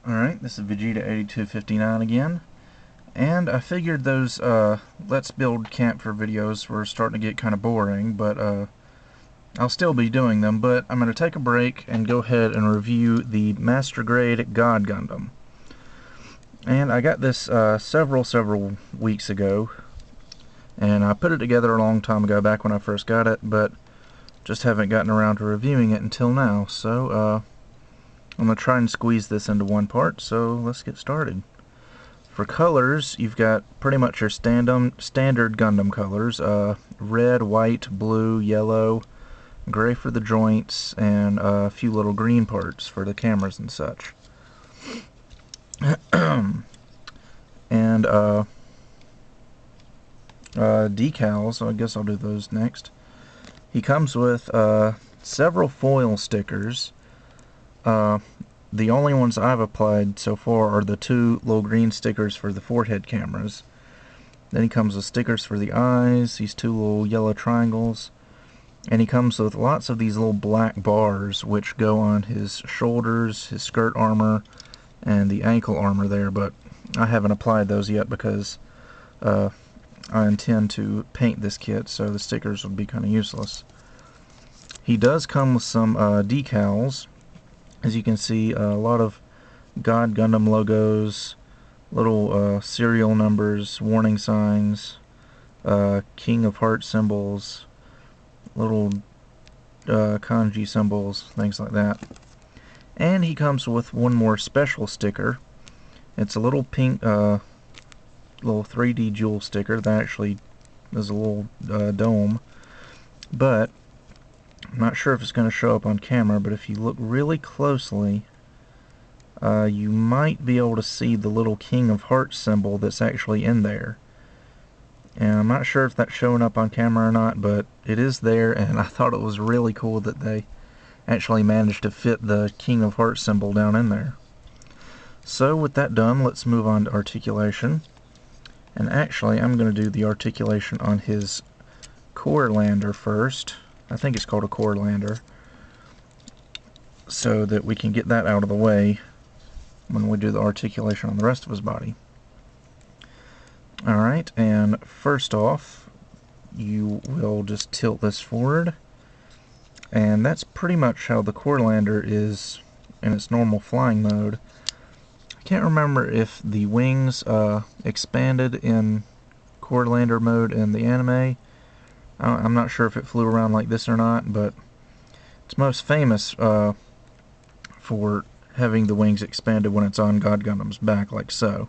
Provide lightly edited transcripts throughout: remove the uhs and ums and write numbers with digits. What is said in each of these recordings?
Alright, this is Vegeta8259 again, and I figured those Let's Build Camper videos were starting to get kind of boring, but I'll still be doing them, but I'm going to take a break and go ahead and review the Master Grade God Gundam. And I got this several weeks ago, and I put it together a long time ago, back when I first got it, but just haven't gotten around to reviewing it until now, so I'm going to try and squeeze this into one part, so let's get started. For colors, you've got pretty much your standard Gundam colors, red, white, blue, yellow, gray for the joints, and a few little green parts for the cameras and such. And decals, I guess I'll do those next. He comes with several foil stickers. The only ones I've applied so far are the two little green stickers for the forehead cameras. Then he comes with stickers for the eyes, these two little yellow triangles, and he comes with lots of these little black bars which go on his shoulders, his skirt armor, and the ankle armor there, but I haven't applied those yet because I intend to paint this kit, so the stickers would be kind of useless. He does come with some decals. As you can see, a lot of God Gundam logos, little serial numbers, warning signs, King of Heart symbols, little kanji symbols, things like that. And he comes with one more special sticker. It's a little pink, little 3D jewel sticker that actually is a little dome, but I'm not sure if it's going to show up on camera, but if you look really closely, you might be able to see the little King of Hearts symbol that's actually in there. And I'm not sure if that's showing up on camera or not, but it is there, and I thought it was really cool that they actually managed to fit the King of Hearts symbol down in there. So with that done, let's move on to articulation. And actually, I'm going to do the articulation on his core lander first. I think it's called a core lander, so that we can get that out of the way when we do the articulation on the rest of his body. Alright, and first off, you will just tilt this forward, and that's pretty much how the core lander is in its normal flying mode. I can't remember if the wings expanded in core lander mode in the anime. I'm not sure if it flew around like this or not, but it's most famous for having the wings expanded when it's on God Gundam's back, like so.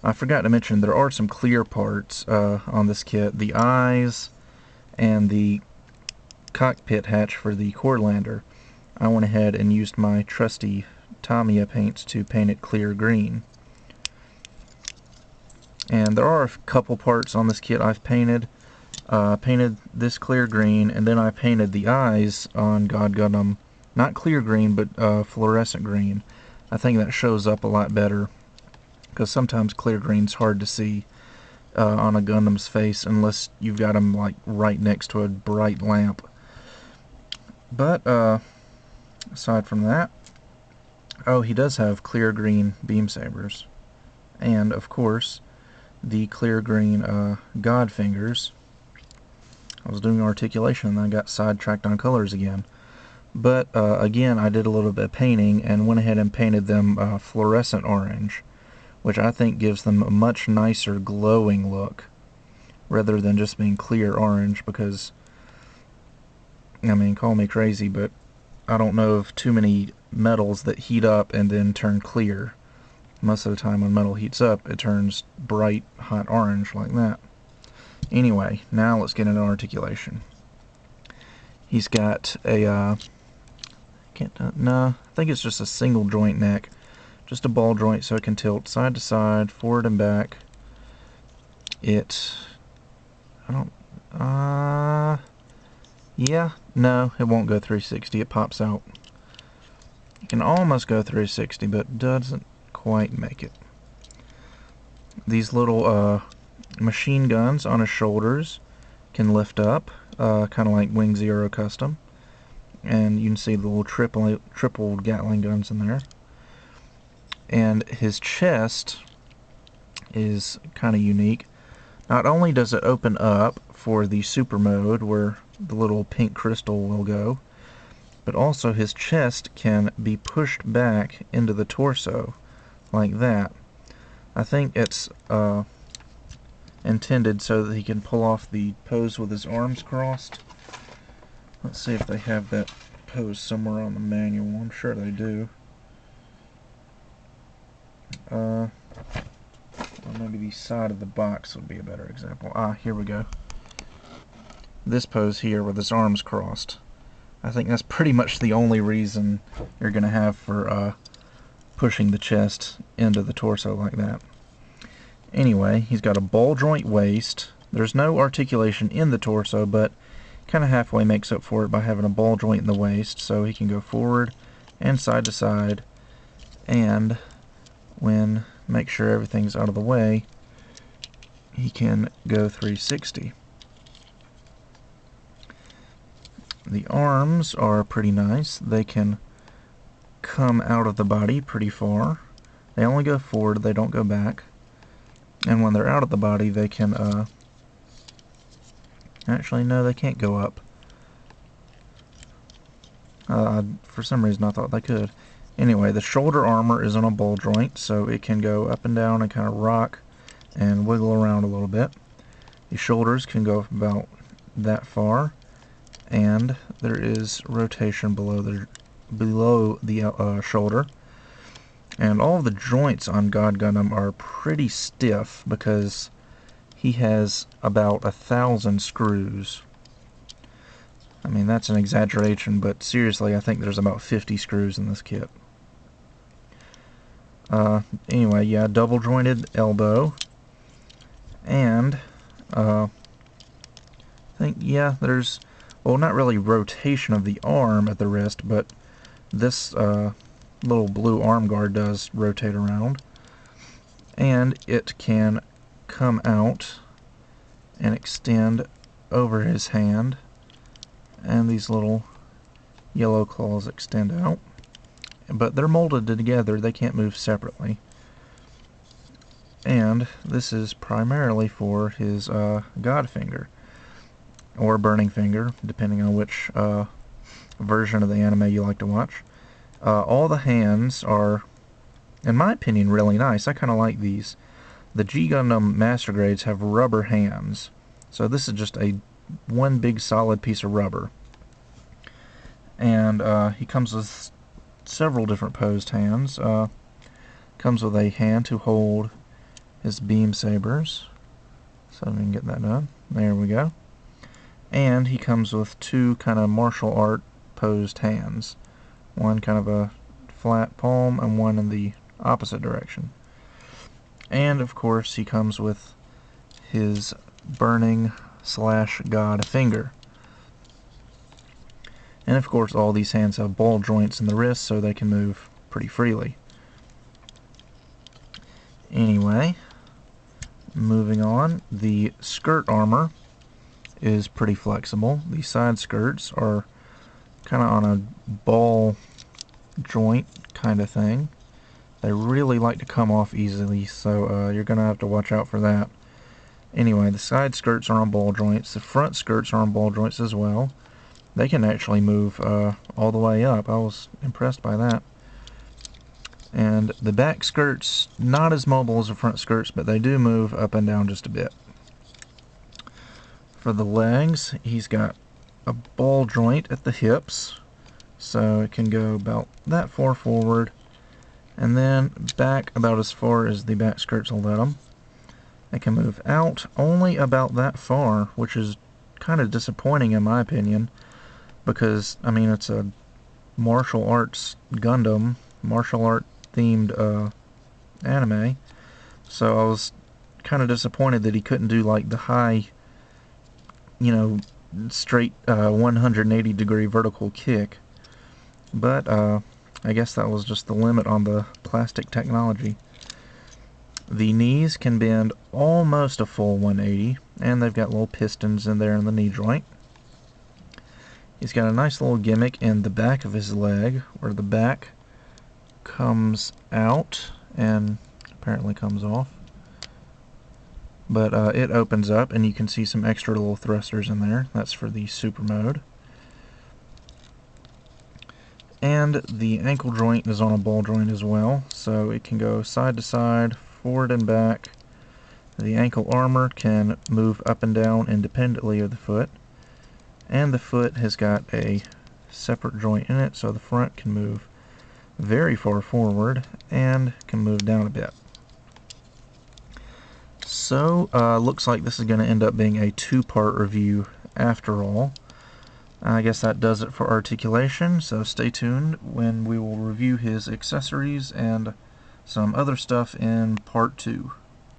I forgot to mention there are some clear parts on this kit. The eyes and the cockpit hatch for the core lander. I went ahead and used my trusty Tamiya paints to paint it clear green. And there are a couple parts on this kit I've painted. Painted this clear green, and then I painted the eyes on God Gundam, not clear green, but fluorescent green. I think that shows up a lot better, because sometimes clear green's hard to see on a Gundam's face unless you've got them like right next to a bright lamp. But aside from that, oh, he does have clear green beam sabers, and of course the clear green God fingers. I was doing articulation and I got sidetracked on colors again. But again, I did a little bit of painting and went ahead and painted them fluorescent orange, which I think gives them a much nicer glowing look rather than just being clear orange, because, I mean, call me crazy, but I don't know of too many metals that heat up and then turn clear. Most of the time when metal heats up, it turns bright, hot orange like that. Anyway, now let's get into articulation. He's got a, I think it's just a single joint neck. Just a ball joint so it can tilt side to side, forward and back. Yeah, no, it won't go 360, it pops out. You can almost go 360, but doesn't quite make it. These little, machine guns on his shoulders can lift up, kind of like Wing Zero Custom, and you can see the little triple Gatling guns in there. And his chest is kind of unique. Not only does it open up for the super mode where the little pink crystal will go, but also his chest can be pushed back into the torso like that. I think it's intended so that he can pull off the pose with his arms crossed. Let's see if they have that pose somewhere on the manual. I'm sure they do. Or maybe the side of the box would be a better example. Ah, here we go. This pose here with his arms crossed. I think that's pretty much the only reason you're going to have for pushing the chest into the torso like that. Anyway, he's got a ball joint waist. There's no articulation in the torso, but kind of halfway makes up for it by having a ball joint in the waist, so he can go forward and side to side, and when make sure everything's out of the way, he can go 360. The arms are pretty nice. They can come out of the body pretty far. They only go forward, they don't go back. And when they're out of the body, they can, actually, no, they can't go up. For some reason, I thought they could. Anyway, the shoulder armor is on a ball joint, so it can go up and down and kind of rock and wiggle around a little bit. The shoulders can go about that far, and there is rotation below the shoulder. And all of the joints on God Gundam are pretty stiff because he has about 1,000 screws. I mean, that's an exaggeration, but seriously, I think there's about 50 screws in this kit. Anyway, yeah, double jointed elbow. And, I think, yeah, there's, well, not really rotation of the arm at the wrist, but this, little blue arm guard does rotate around. And it can come out and extend over his hand. And these little yellow claws extend out. But they're molded together, they can't move separately. And this is primarily for his God finger, or burning finger, depending on which version of the anime you like to watch. All the hands are, in my opinion, really nice. I kind of like these. The G Gundam Master Grades have rubber hands, so this is just one big solid piece of rubber. And he comes with several different posed hands. Comes with a hand to hold his beam sabers, so we can get that done. There we go. And he comes with two kind of martial art posed hands. One kind of a flat palm and one in the opposite direction. And of course he comes with his burning / God finger. And of course all these hands have ball joints in the wrist so they can move pretty freely. Anyway, moving on, the skirt armor is pretty flexible. The side skirts are kind of on a ball joint kind of thing. They really like to come off easily, so you're going to have to watch out for that. Anyway, the side skirts are on ball joints. The front skirts are on ball joints as well. They can actually move all the way up. I was impressed by that. And the back skirts, not as mobile as the front skirts, but they do move up and down just a bit. For the legs, he's got a ball joint at the hips, so it can go about that far forward, and then back about as far as the back skirts will let them. They can move out only about that far, which is kind of disappointing in my opinion, because, I mean, it's a martial arts Gundam, martial art themed anime, so I was kind of disappointed that he couldn't do like the high, you know, straight 180 degree vertical kick. But I guess that was just the limit on the plastic technology. The knees can bend almost a full 180, and they've got little pistons in there in the knee joint. He's got a nice little gimmick in the back of his leg, where the back comes out and apparently comes off. But it opens up and you can see some extra little thrusters in there. That's for the super mode. And the ankle joint is on a ball joint as well, so it can go side to side, forward and back. The ankle armor can move up and down independently of the foot, and the foot has got a separate joint in it, so the front can move very far forward and can move down a bit. So, looks like this is going to end up being a two-part review after all. I guess that does it for Articulation, so stay tuned when we will review his accessories and some other stuff in part 2.